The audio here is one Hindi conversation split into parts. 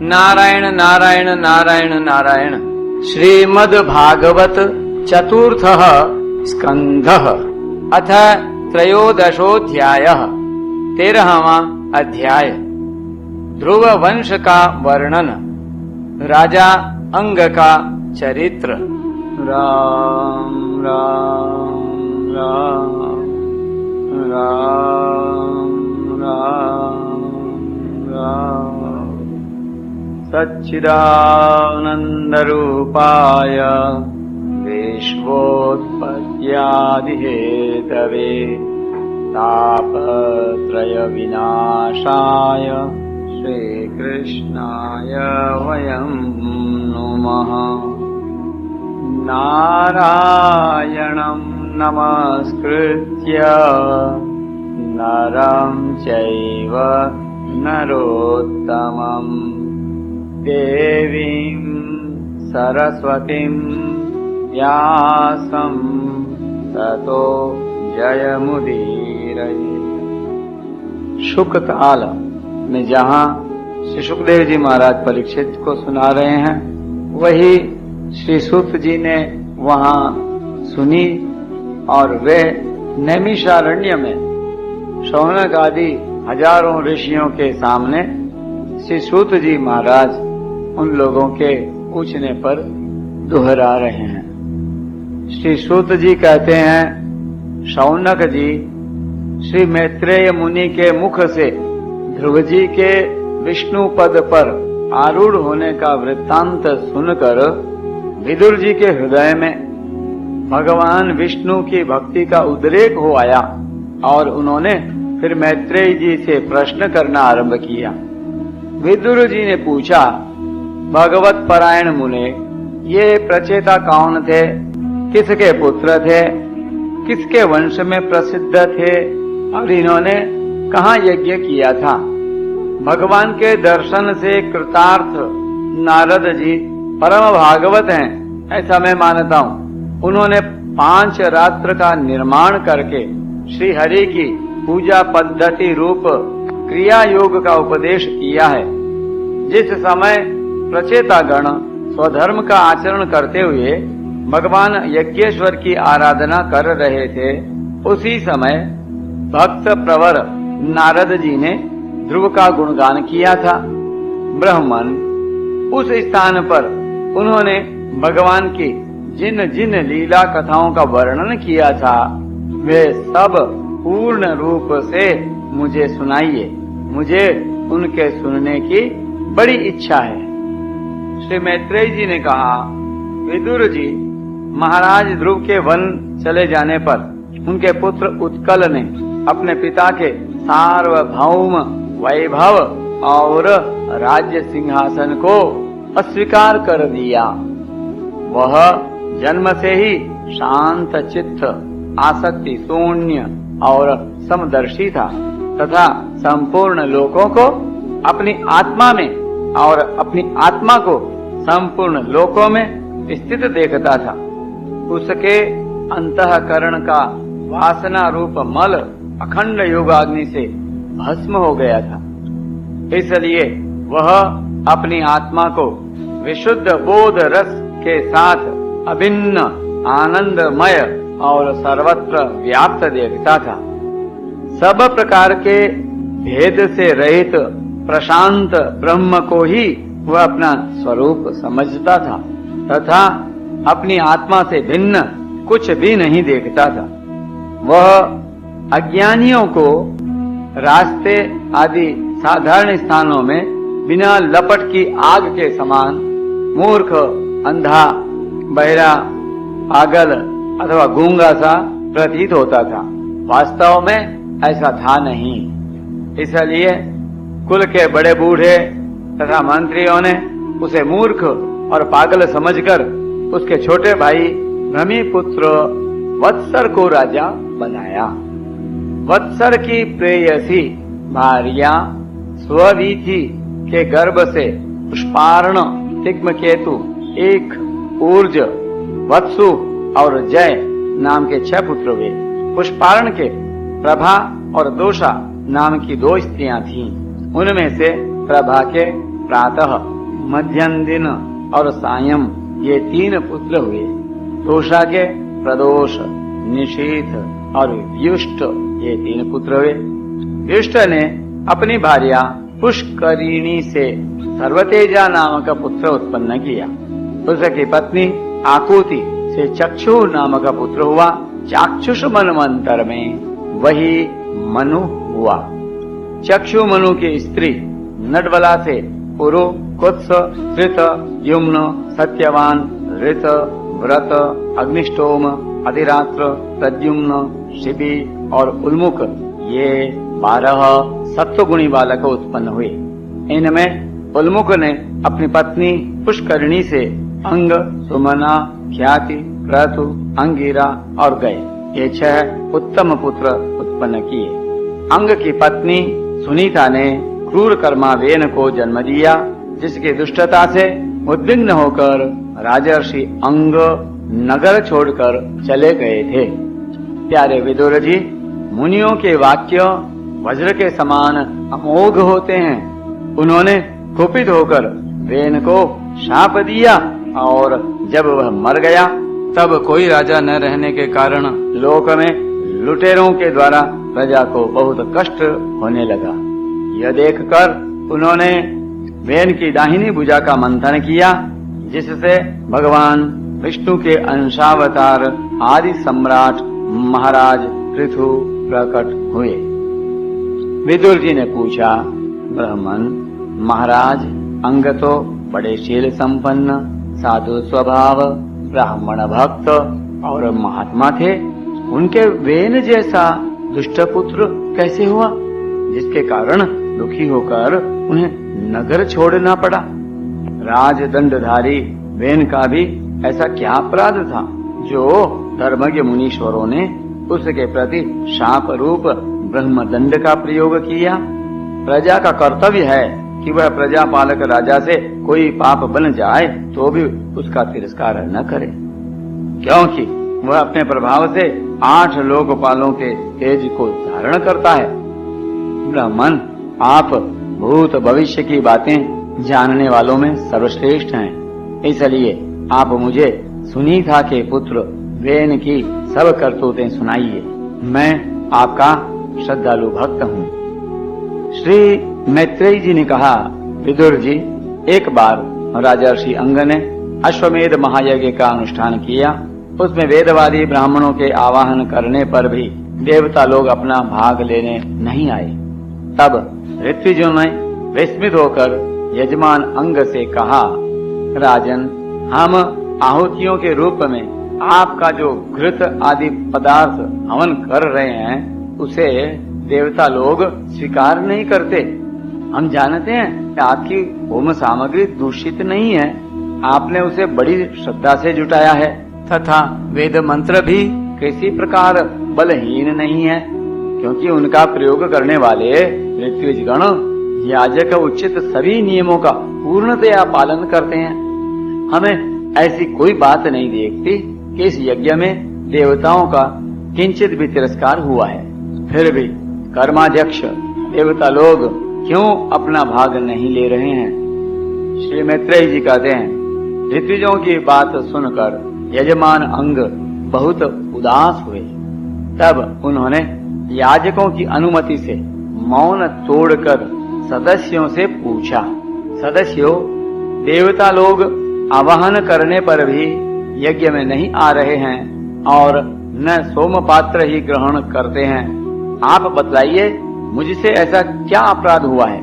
नारायण नारायण नारायण नारायण। श्रीमद् भागवत चतुर्थः स्कंधः अथ त्रयोदशोऽध्यायः 13वां अध्याय। ध्रुव वंश का वर्णन, राजा अंग का चरित्र। राम राम राम राम राम राम। सच्चिदानंदरूपाय विश्वोत्पत्त्यादिहेतवे तापत्रय विनाशाय श्रीकृष्णाय वयं नुमः। नारायणं नमस्कृत्य नरं चैव नरोत्तमं देवीं सरस्वतीं व्यासं ततो जयमुदीरये। शुकताल में जहाँ श्री सुखदेव जी महाराज परीक्षित को सुना रहे हैं, वही श्री सूत जी ने वहाँ सुनी और वे नैमिषारण्य में शौनक आदि हजारों ऋषियों के सामने श्री सूत जी महाराज उन लोगों के पूछने पर दोहरा रहे हैं। श्री सूत जी कहते हैं, शौनक जी श्री मैत्रेय मुनि के मुख से ध्रुव जी के विष्णु पद पर आरूढ़ होने का वृत्तांत सुनकर विदुर जी के हृदय में भगवान विष्णु की भक्ति का उद्रेक हो आया और उन्होंने फिर मैत्रेय जी से प्रश्न करना आरंभ किया। विदुर जी ने पूछा, भगवत परायण मुने, ये प्रचेता कौन थे, किसके पुत्र थे, किसके वंश में प्रसिद्ध थे और इन्होंने कहाँ यज्ञ किया था। भगवान के दर्शन से कृतार्थ नारद जी परम भागवत हैं, ऐसा मैं मानता हूँ। उन्होंने 5 रात्र का निर्माण करके श्री हरि की पूजा पद्धति रूप क्रिया योग का उपदेश किया है। जिस समय प्रचेतागण स्वधर्म का आचरण करते हुए भगवान यज्ञेश्वर की आराधना कर रहे थे, उसी समय भक्त प्रवर नारद जी ने ध्रुव का गुणगान किया था। ब्रह्मन उस स्थान पर उन्होंने भगवान की जिन जिन लीला कथाओं का वर्णन किया था, वे सब पूर्ण रूप से मुझे सुनाइए। मुझे उनके सुनने की बड़ी इच्छा है। श्री मैत्रेय जी ने कहा, विदुर जी, महाराज ध्रुव के वन चले जाने पर उनके पुत्र उत्कल ने अपने पिता के सार्वभौम वैभव और राज्य सिंहासन को अस्वीकार कर दिया। वह जन्म से ही शांत चित्त, आसक्ति शून्य और समदर्शी था तथा संपूर्ण लोकों को अपनी आत्मा में और अपनी आत्मा को संपूर्ण लोकों में स्थित देखता था। उसके अंतःकरण का वासना रूप मल अखंड योगाग्नि से भस्म हो गया था। इसलिए वह अपनी आत्मा को विशुद्ध बोध रस के साथ अभिन्न आनंदमय और सर्वत्र व्याप्त देखता था। सब प्रकार के भेद से रहित प्रशांत ब्रह्म को ही वह अपना स्वरूप समझता था तथा अपनी आत्मा से भिन्न कुछ भी नहीं देखता था। वह अज्ञानियों को रास्ते आदि साधारण स्थानों में बिना लपट की आग के समान मूर्ख, अंधा, बहरा, पागल अथवा गूंगा सा प्रतीत होता था। वास्तव में ऐसा था नहीं। इसलिए कुल के बड़े बूढ़े तथा मंत्रियों ने उसे मूर्ख और पागल समझकर उसके छोटे भाई भ्रमिपुत्र वत्सर को राजा बनाया। वत्सर की प्रेयसी भार्या स्ववीथि के गर्भ से पुष्पार्ण, तिग्मकेतु, एक, ऊर्ज, वत्सु और जय नाम के 6 पुत्र हुए। पुष्पार्ण के प्रभा और दोषा नाम की 2 स्त्रियां थीं। उनमें से प्रभा के प्रातः, मध्याह्न दिन और सायं ये 3 पुत्र हुए। तोषा के प्रदोष, निशीथ और व्युष्ट ये 3 पुत्र हुए। व्युष्ट ने अपनी भार्या पुष्करिणी से सर्वतेजा नामक पुत्र उत्पन्न किया। उसकी पत्नी आकुति से चक्षु नामक पुत्र हुआ। चाक्षुष मनवंतर में वही मनु हुआ। चक्षु मनु की स्त्री नटबला से पुरु, कुत्स, धृत, युम्न, सत्यवान, ऋत, व्रत, अग्निष्टोम, अधिरात्र, प्रद्युम्न, शिबी और उल्मुख ये 12 सत्वगुणी बालक उत्पन्न हुए। इनमें उल्मुख ने अपनी पत्नी पुष्करिणी से अंग, सुमना, ख्याति, क्रतु, अंगिरा और गए ये 6 उत्तम पुत्र उत्पन्न किए। अंग की पत्नी सुनीता ने क्रूर कर्मा वेन को जन्म दिया, जिसकी दुष्टता से उद्विग्न होकर राजर्षि अंग नगर छोड़कर चले गए थे। प्यारे विदुर जी, मुनियों के वाक्य वज्र के समान अमोघ होते हैं। उन्होंने कुपित होकर वेन को शाप दिया और जब वह मर गया तब कोई राजा न रहने के कारण लोक में लुटेरों के द्वारा प्रजा को बहुत कष्ट होने लगा। यह देखकर उन्होंने वेन की दाहिनी भुजा का मंथन किया, जिससे भगवान विष्णु के अंशावतार आदि सम्राट महाराज पृथु प्रकट हुए। विदुर जी ने पूछा, ब्राह्मण महाराज, अंग तो बड़े शील संपन्न, साधु स्वभाव, ब्राह्मण भक्त और महात्मा थे। उनके वेन जैसा दुष्ट पुत्र कैसे हुआ, जिसके कारण दुखी होकर उन्हें नगर छोड़ना पड़ा? राजदंडधारी वेन का भी ऐसा क्या अपराध था जो धर्मज्ञ मुनीश्वरों ने उसके प्रति शाप रूप ब्रह्मदंड का प्रयोग किया? प्रजा का कर्तव्य है कि वह प्रजा पालक राजा से कोई पाप बन जाए तो भी उसका तिरस्कार न करे, क्योंकि वह अपने प्रभाव से 8 लोकपालों के तेज को धारण करता है। ब्राह्मण, आप भूत भविष्य की बातें जानने वालों में सर्वश्रेष्ठ हैं, इसलिए आप मुझे सुनीता के पुत्र वेन की सब करतूतें सुनाइए। मैं आपका श्रद्धालु भक्त हूँ। श्री मैत्रेयी जी ने कहा, विदुर जी, एक बार राजर्षि अंग ने अश्वमेध महायज्ञ का अनुष्ठान किया। उसमें वेदवादी ब्राह्मणों के आवाहन करने पर भी देवता लोग अपना भाग लेने नहीं आए। तब ऋत्विजों ने विस्मित होकर यजमान अंग से कहा, राजन, हम आहुतियों के रूप में आपका जो घृत आदि पदार्थ हवन कर रहे हैं उसे देवता लोग स्वीकार नहीं करते। हम जानते हैं कि आपकी होम सामग्री दूषित नहीं है, आपने उसे बड़ी श्रद्धा से जुटाया है तथा वेद मंत्र भी किसी प्रकार बलहीन नहीं है, क्योंकि उनका प्रयोग करने वाले ऋत्विजगण याजक उचित सभी नियमों का पूर्णतया पालन करते हैं। हमें ऐसी कोई बात नहीं देखती कि इस यज्ञ में देवताओं का किंचित भी तिरस्कार हुआ है। फिर भी कर्माध्यक्ष देवता लोग क्यों अपना भाग नहीं ले रहे हैं? श्री मैत्रेयी जी कहते हैं, ऋत्विजों की बात सुनकर यजमान अंग बहुत उदास हुए। तब उन्होंने याजकों की अनुमति से मौन तोड़कर सदस्यों से पूछा, सदस्यों, देवता लोग आवाहन करने पर भी यज्ञ में नहीं आ रहे हैं और न सोम पात्र ही ग्रहण करते हैं। आप बतलाइए, मुझसे ऐसा क्या अपराध हुआ है?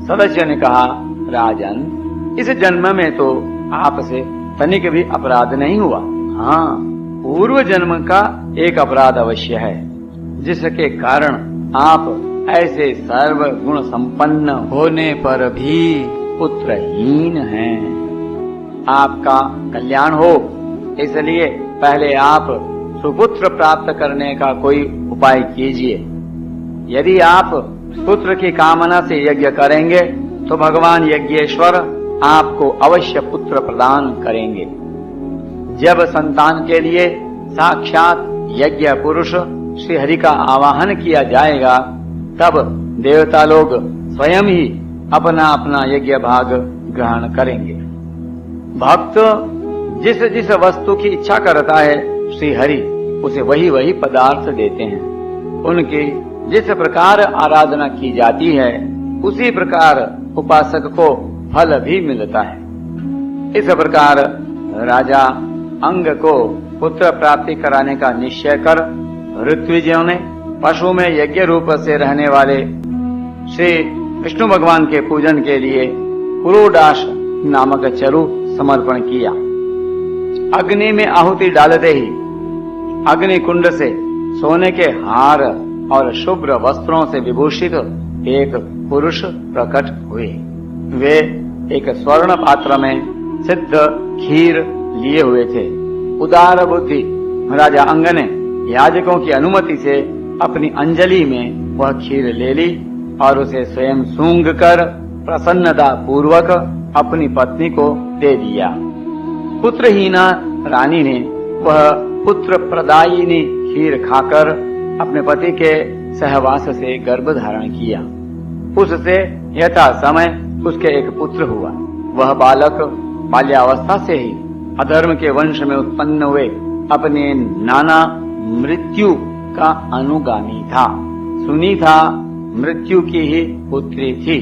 सदस्य ने कहा, राजन, इस जन्म में तो आपसे तनिक भी अपराध नहीं हुआ। हाँ, पूर्व जन्म का एक अपराध अवश्य है, जिसके कारण आप ऐसे सर्व गुण संपन्न होने पर भी पुत्रहीन हैं। आपका कल्याण हो, इसलिए पहले आप सुपुत्र प्राप्त करने का कोई उपाय कीजिए। यदि आप पुत्र की कामना से यज्ञ करेंगे तो भगवान यज्ञेश्वर आपको अवश्य पुत्र प्रदान करेंगे। जब संतान के लिए साक्षात यज्ञ पुरुष श्री हरि का आवाहन किया जाएगा, तब देवता लोग स्वयं ही अपना अपना यज्ञ भाग ग्रहण करेंगे। भक्त जिस जिस वस्तु की इच्छा करता है श्री हरि उसे वही वही पदार्थ देते हैं। उनकी जिस प्रकार आराधना की जाती है उसी प्रकार उपासक को फल भी मिलता है। इस प्रकार राजा अंग को पुत्र प्राप्ति कराने का निश्चय कर ऋत्विजों ने पशु में यज्ञ रूप से रहने वाले श्री विष्णु भगवान के पूजन के लिए पुरोडाश नामक चरु समर्पण किया। अग्नि में आहुति डालते ही अग्नि कुंड से सोने के हार और शुभ्र वस्त्रों से विभूषित एक पुरुष प्रकट हुए। वे एक स्वर्ण पात्र में सिद्ध खीर लिए हुए थे। उदार बुद्धि राजा अंग ने याजकों की अनुमति से अपनी अंजलि में वह खीर ले ली और उसे स्वयं सूंघ कर प्रसन्नता पूर्वक अपनी पत्नी को दे दिया। पुत्रहीना रानी ने वह पुत्र प्रदायिनी खीर खाकर अपने पति के सहवास से गर्भ धारण किया। उससे यथा समय उसके एक पुत्र हुआ। वह बालक बाल्यावस्था से ही अधर्म के वंश में उत्पन्न हुए अपने नाना मृत्यु का अनुगामी था। सुनी था मृत्यु की ही पुत्री थी,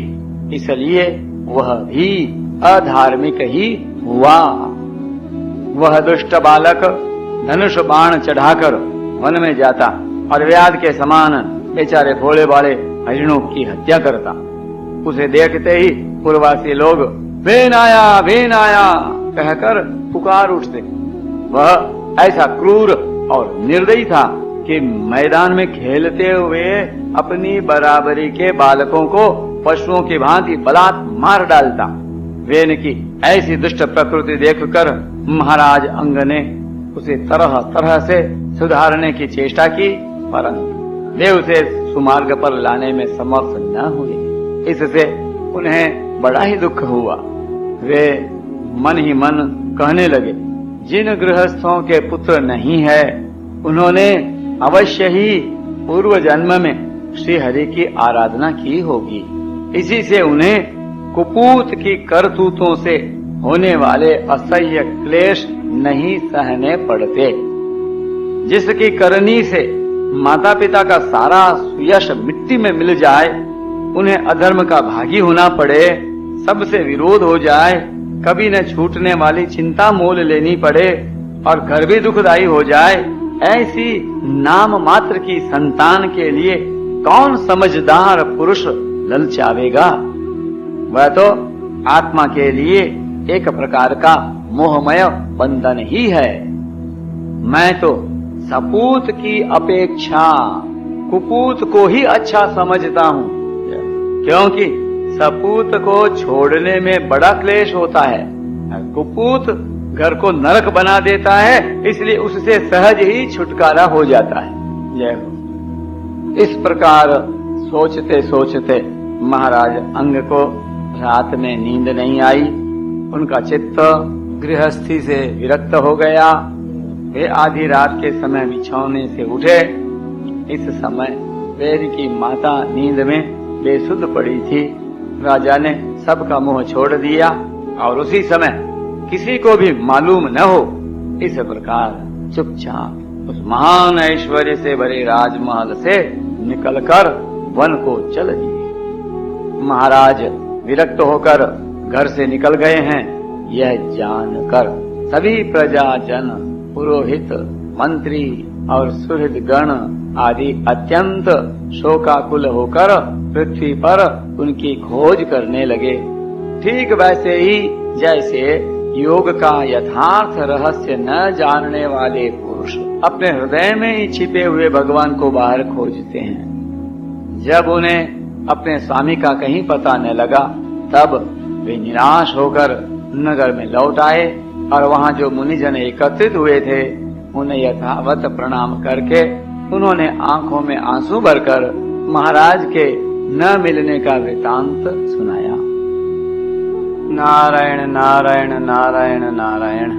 इसलिए वह भी अधार्मिक ही हुआ। वह दुष्ट बालक धनुष बाण चढ़ाकर वन में जाता और व्याध के समान बेचारे भोले भाले हरिणों की हत्या करता। उसे देखते ही पूर्ववासी लोग भेन आया कहकर पुकार उठते। वह ऐसा क्रूर और निर्दयी था कि मैदान में खेलते हुए अपनी बराबरी के बालकों को पशुओं की भांति बलात् मार डालता। वेन की ऐसी दुष्ट प्रकृति देखकर महाराज अंग ने उसे तरह तरह से सुधारने की चेष्टा की, परंतु वे उसे सुमार्ग पर लाने में समर्थ न हुए। इससे उन्हें बड़ा ही दुख हुआ। वे मन ही मन कहने लगे, जिन गृहस्थों के पुत्र नहीं है उन्होंने अवश्य ही पूर्व जन्म में श्री हरि की आराधना की होगी। इसी से उन्हें कुपूत की करतूतों से होने वाले असह्य क्लेश नहीं सहने पड़ते। जिसकी करनी से माता पिता का सारा सुयश मिट्टी में मिल जाए, उन्हें अधर्म का भागी होना पड़े, सबसे विरोध हो जाए, कभी न छूटने वाली चिंता मोल लेनी पड़े और घर भी दुखदायी हो जाए, ऐसी नाम मात्र की संतान के लिए कौन समझदार पुरुष ललचावेगा। वह तो आत्मा के लिए एक प्रकार का मोहमय बंधन ही है। मैं तो सपूत की अपेक्षा कुपूत को ही अच्छा समझता हूँ, क्योंकि सपूत को छोड़ने में बड़ा क्लेश होता है। कुपूत घर को नरक बना देता है, इसलिए उससे सहज ही छुटकारा हो जाता है। जय हो। इस प्रकार सोचते सोचते महाराज अंग को रात में नींद नहीं आई। उनका चित्त गृहस्थी से विरक्त हो गया। वे आधी रात के समय बिछौने से उठे। इस समय वेद की माता नींद में बेसुध पड़ी थी। राजा ने सबका मुंह छोड़ दिया और उसी समय किसी को भी मालूम न हो, इस प्रकार चुपचाप उस महान ऐश्वर्य से भरे राजमहल से निकलकर वन को चल दिए। महाराज विरक्त होकर घर से निकल गए हैं, यह जानकर सभी प्रजाजन, पुरोहित, मंत्री और सुहृद गण आदि अत्यंत शोकाकुल होकर पृथ्वी पर उनकी खोज करने लगे। ठीक वैसे ही जैसे योग का यथार्थ रहस्य न जानने वाले पुरुष अपने हृदय में ही छिपे हुए भगवान को बाहर खोजते हैं। जब उन्हें अपने स्वामी का कहीं पता न लगा, तब वे निराश होकर नगर में लौट आए और वहाँ जो मुनिजन एकत्रित हुए थे, उन्हें यथावत प्रणाम करके उन्होंने आंखों में आंसू भरकर महाराज के न मिलने का वृतांत सुनाया। नारायण नारायण नारायण नारायण।